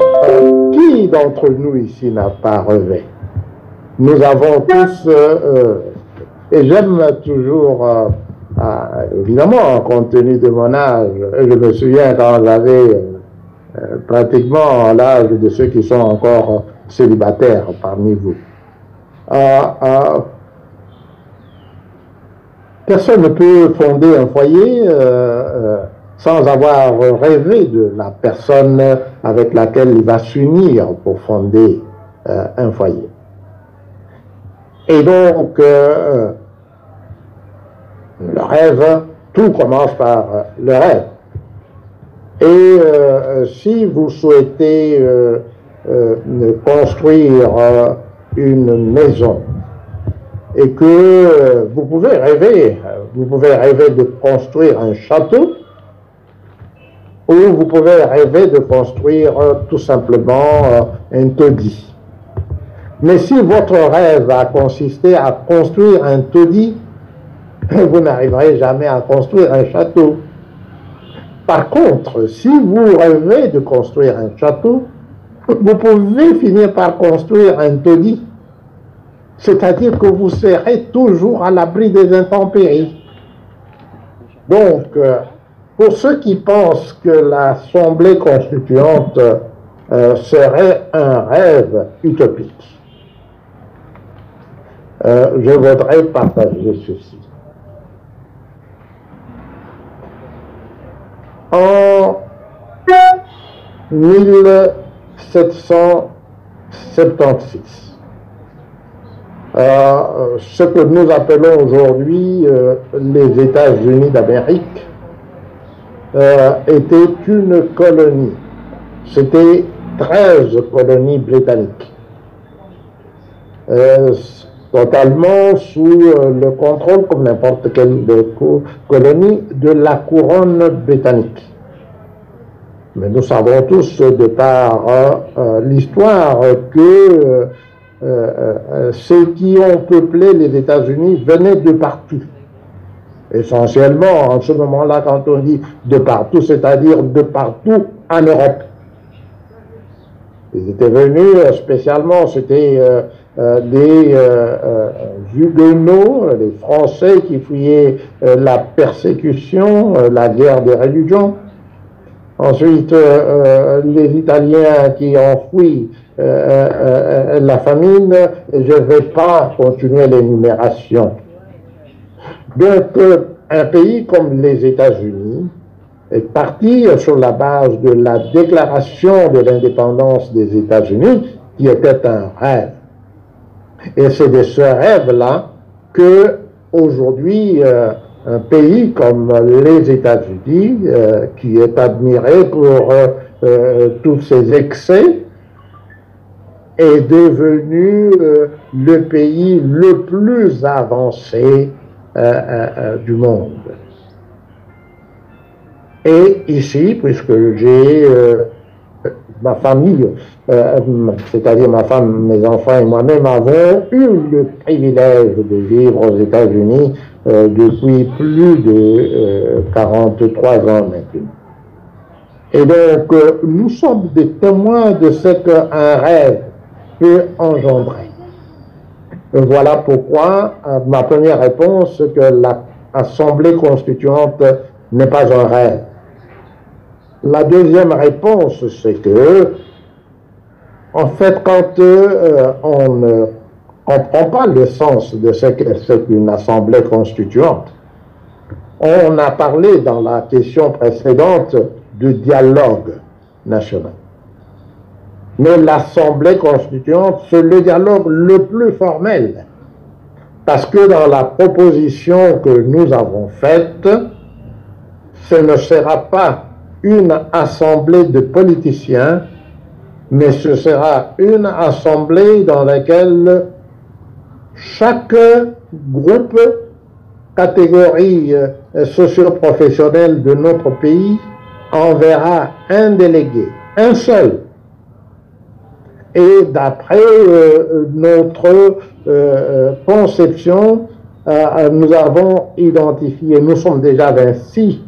qui d'entre nous ici n'a pas rêvé? Nous avons tous, et j'aime toujours, évidemment, compte tenu de mon âge, je me souviens quand j'avais pratiquement l'âge de ceux qui sont encore célibataires parmi vous. Personne ne peut fonder un foyer sans avoir rêvé de la personne avec laquelle il va s'unir pour fonder un foyer. Et donc, le rêve, tout commence par le rêve. Et si vous souhaitez construire une maison et que vous pouvez rêver de construire un château, ou vous pouvez rêver de construire tout simplement un taudis. Mais si votre rêve a consisté à construire un taudis, vous n'arriverez jamais à construire un château. Par contre, si vous rêvez de construire un château, vous pouvez finir par construire un taudis. C'est-à-dire que vous serez toujours à l'abri des intempéries. Donc, pour ceux qui pensent que l'Assemblée constituante serait un rêve utopique, je voudrais partager ceci. En 1776, ce que nous appelons aujourd'hui les États-Unis d'Amérique était une colonie. C'était 13 colonies britanniques, totalement sous le contrôle, comme n'importe quelle colonie, de la couronne britannique. Mais nous savons tous, de par l'histoire, que ceux qui ont peuplé les États-Unis venaient de partout. Essentiellement, en ce moment-là, quand on dit de partout, c'est-à-dire de partout en Europe. Ils étaient venus spécialement, c'était des Huguenots, les Français qui fuyaient la persécution, la guerre des religions. Ensuite, les Italiens qui ont fui la famine. Je ne vais pas continuer l'énumération. Donc, un pays comme les États-Unis est parti sur la base de la déclaration de l'indépendance des États-Unis, qui était un rêve. Et c'est de ce rêve-là que, aujourd'hui, un pays comme les États-Unis, qui est admiré pour tous ses excès, est devenu le pays le plus avancé du monde. Et ici, puisque j'ai ma famille, c'est-à-dire ma femme, mes enfants et moi-même avons eu le privilège de vivre aux États-Unis depuis plus de 43 ans maintenant. Et donc, nous sommes des témoins de ce qu'un rêve peut engendrer. Et voilà pourquoi ma première réponse, que l'Assemblée constituante n'est pas un rêve. La deuxième réponse, c'est que, en fait, quand on ne comprend pas le sens de ce qu'est une Assemblée constituante, on a parlé dans la question précédente de dialogue national. Mais l'Assemblée constituante, c'est le dialogue le plus formel. Parce que dans la proposition que nous avons faite, ce ne sera pas une assemblée de politiciens, mais ce sera une assemblée dans laquelle chaque groupe, catégorie socio-professionnelle de notre pays enverra un délégué, un seul. Et d'après notre conception, nous avons identifié, nous sommes déjà 26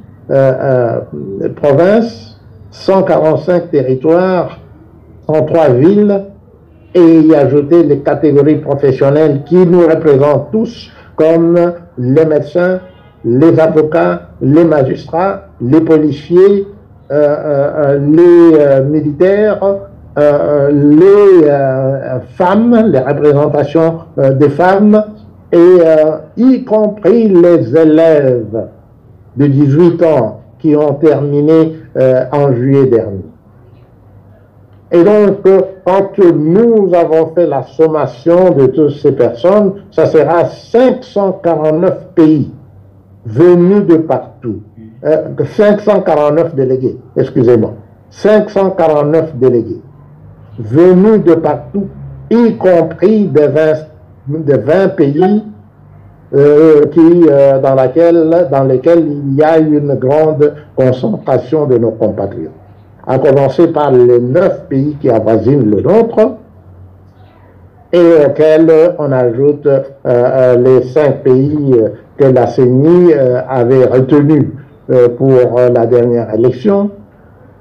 provinces, 145 territoires, 103 villes, et y ajouter les catégories professionnelles qui nous représentent tous, comme les médecins, les avocats, les magistrats, les policiers, les militaires, les femmes, les représentations des femmes, et y compris les élèves de 18 ans qui ont terminé en juillet dernier. Et donc, quand nous avons fait la sommation de toutes ces personnes, ça sera 549 pays venus de partout. 549 délégués, excusez-moi. 549 délégués venus de partout, y compris de 20 pays dans lesquels il y a une grande concentration de nos compatriotes. À commencer par les 9 pays qui avoisinent le nôtre, et auxquels on ajoute les 5 pays que la CENI avait retenus pour la dernière élection,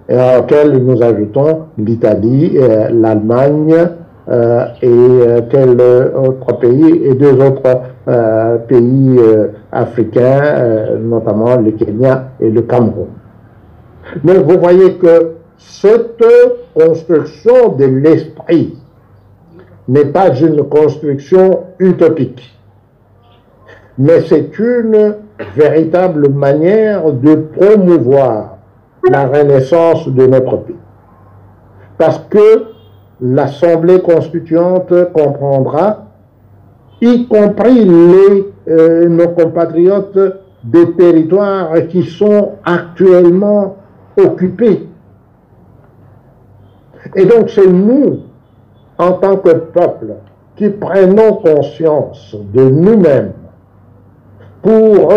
et auxquels nous ajoutons l'Italie, l'Allemagne et quel autre pays, et 2 autres pays africains, notamment le Kenya et le Cameroun. Mais vous voyez que cette construction de l'esprit n'est pas une construction utopique, mais c'est une véritable manière de promouvoir la renaissance de notre pays. Parce que l'Assemblée constituante comprendra, y compris nos compatriotes des territoires qui sont actuellement occupés. Et donc c'est nous, en tant que peuple, qui prenons conscience de nous-mêmes pour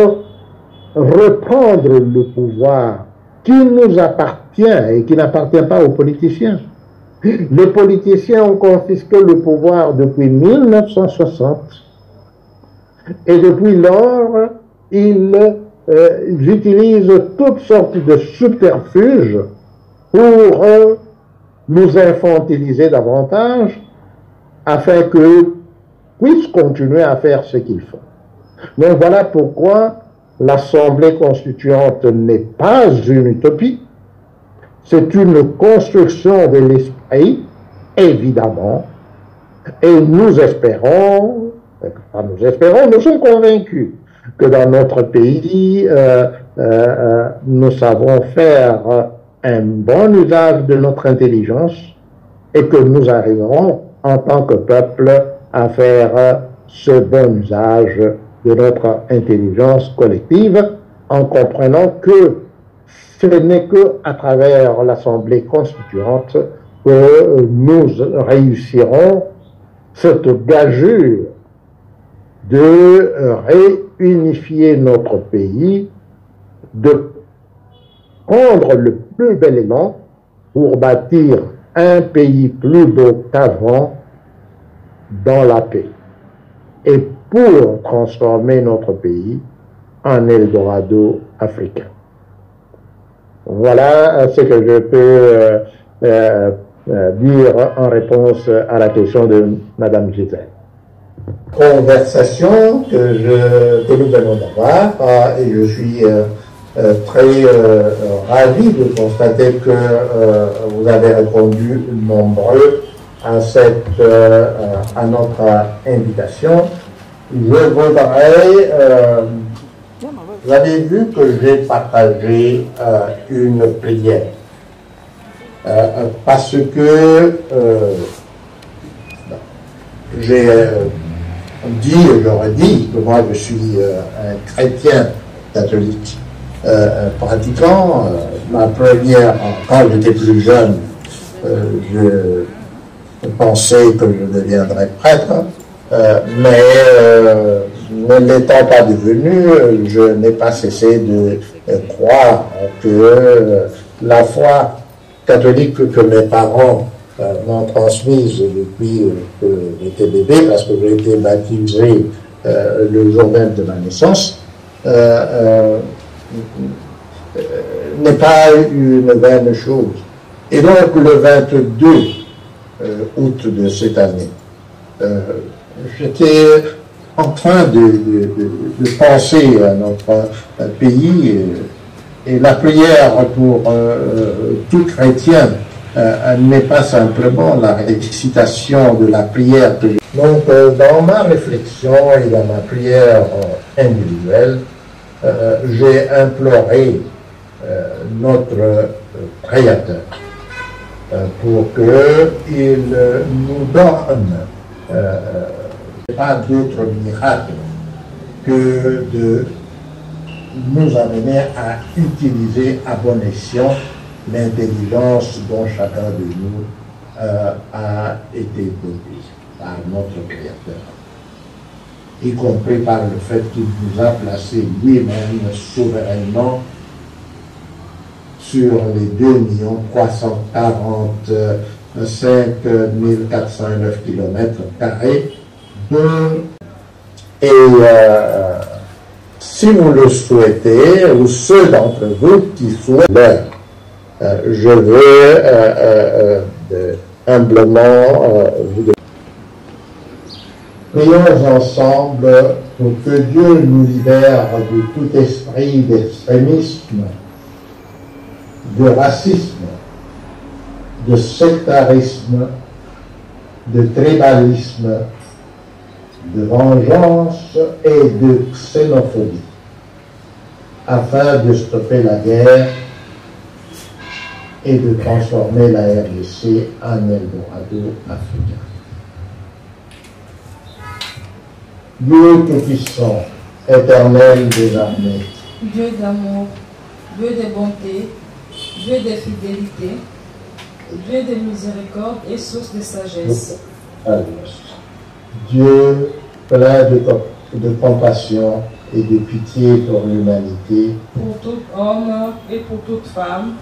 reprendre le pouvoir qui nous appartient et qui n'appartient pas aux politiciens. Les politiciens ont confisqué le pouvoir depuis 1960 et depuis lors, ils utilisent toutes sortes de subterfuges pour nous infantiliser davantage afin qu'ils puissent continuer à faire ce qu'ils font. Donc voilà pourquoi l'Assemblée constituante n'est pas une utopie, c'est une construction de l'esprit, évidemment, et nous espérons, nous sommes convaincus que dans notre pays, nous savons faire un bon usage de notre intelligence et que nous arriverons en tant que peuple à faire ce bon usage de notre intelligence collective en comprenant que ce n'est qu'à travers l'Assemblée constituante que nous réussirons cette gageure de réunifier notre pays, de prendre le plus bel élan pour bâtir un pays plus beau qu'avant dans la paix et pour transformer notre pays en Eldorado africain. Voilà ce que je peux dire en réponse à la question de Mme Gisèle. Conversation que nous venons d'avoir et je suis très ravi de constater que vous avez répondu nombreux à notre invitation. Je voudrais, vous avez vu que j'ai partagé une prière parce que j'ai dit et j'aurais dit que moi je suis un chrétien catholique pratiquant. Ma première, quand j'étais plus jeune, je pensais que je deviendrais prêtre, mais ne l'étant pas devenu, je n'ai pas cessé de croire que la foi catholique que mes parents m'ont transmise depuis que j'étais bébé, parce que j'ai été baptisé le jour même de ma naissance, n'est pas une vaine chose. Et donc le 22 août de cette année, j'étais en train de penser à notre pays et la prière pour tout chrétien n'est pas simplement la récitation de la prière. Donc dans ma réflexion et dans ma prière individuelle, j'ai imploré notre Créateur pour qu'il nous donne pas d'autre miracle que de nous amener à utiliser à bon escient l'intelligence dont chacun de nous a été doté par notre Créateur, y compris par le fait qu'il nous a placé lui-même souverainement sur les 2 345 409 km². Et si vous le souhaitez, ou ceux d'entre vous qui souhaitent l'heure, je veux humblement vous demander. Prions ensemble pour que Dieu nous libère de tout esprit d'extrémisme, de racisme, de sectarisme, de tribalisme, de vengeance et de xénophobie, afin de stopper la guerre et de transformer la RDC en Eldorado africain. Dieu Tout-Puissant, éternel des armées, Dieu d'amour, Dieu de bonté, Dieu de fidélité, Dieu de miséricorde et source de sagesse. Dieu plein de compassion et de pitié pour l'humanité, pour tout homme et pour toute femme,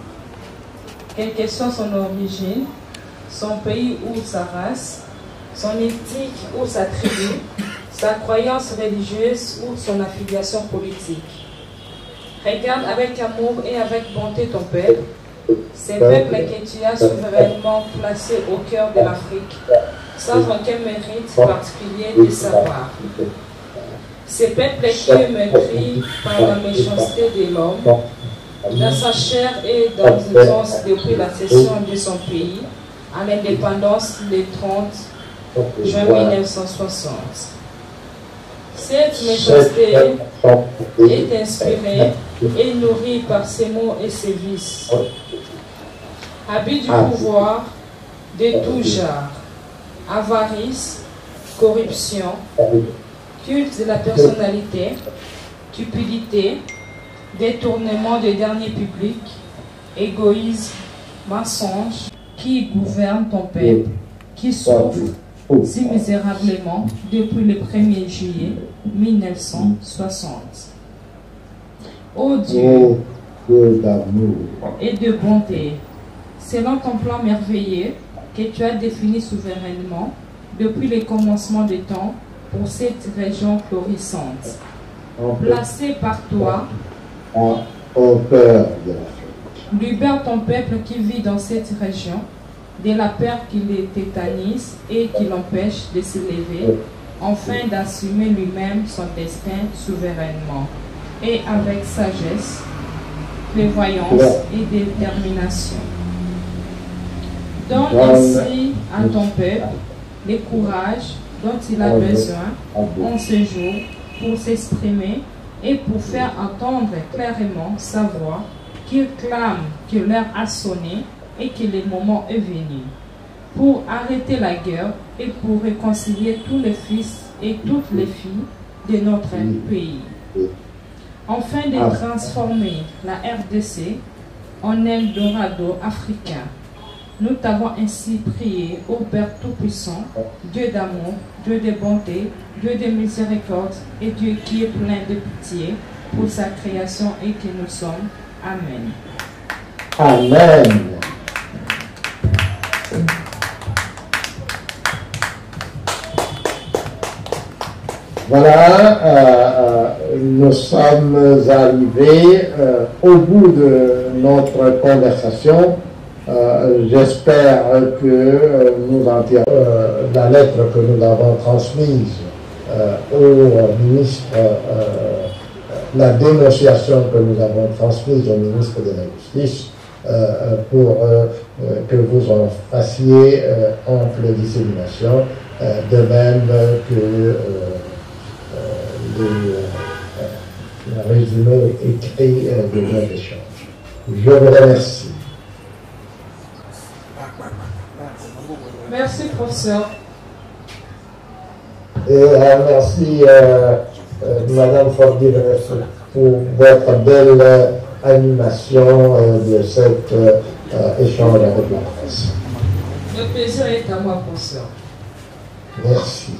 quelle que soit son origine, son pays ou sa race, son éthique ou sa tribu, sa croyance religieuse ou son affiliation politique. Regarde avec amour et avec bonté ton peuple, ces peuples que tu as souverainement placés au cœur de l'Afrique, sans aucun mérite particulier de savoir. Ces peuples qui meurtris par la méchanceté de l'homme, dans sa chair et dans le sens depuis la cession de son pays, à l'indépendance le 30 juin 1960. Cette méchanceté est inspirée et nourrie par ses mots et ses vices. Abus du pouvoir de tout genre, avarice, corruption, culte de la personnalité, cupidité, détournement des derniers publics, égoïsme, mensonge, qui gouverne ton peuple, qui souffre si misérablement depuis le 1er juillet 1960. Ô Dieu d'amour et de bonté, selon ton plan merveilleux que tu as défini souverainement depuis le commencement des temps pour cette région florissante, placée par toi au cœur de l'Afrique. Libère ton peuple qui vit dans cette région de la peur qui les tétanise et qui l'empêche de s'élever, afin d'assumer lui-même son destin souverainement et avec sagesse, prévoyance et détermination. Donne ainsi à ton peuple le courage dont il a besoin en ce jour pour s'exprimer et pour faire entendre clairement sa voix, qu'il clame que l'heure a sonné et que le moment est venu, pour arrêter la guerre et pour réconcilier tous les fils et toutes les filles de notre pays, afin de transformer la RDC en Eldorado africain. Nous t'avons ainsi prié, ô Père Tout-Puissant, Dieu d'amour, Dieu de bonté, Dieu de miséricorde et Dieu qui est plein de pitié pour sa création et que nous sommes. Amen. Amen. Voilà, nous sommes arrivés au bout de notre conversation. J'espère que nous en tirons la lettre que nous avons transmise au ministre, la dénonciation que nous avons transmise au ministre de la Justice pour que vous en fassiez ample dissémination, de même que le résumé écrit de nos échanges. Je vous remercie. Merci, professeur. Et merci, Madame Fordy, pour votre belle animation de cet échange avec la presse. Le plaisir est à moi, professeur. Merci.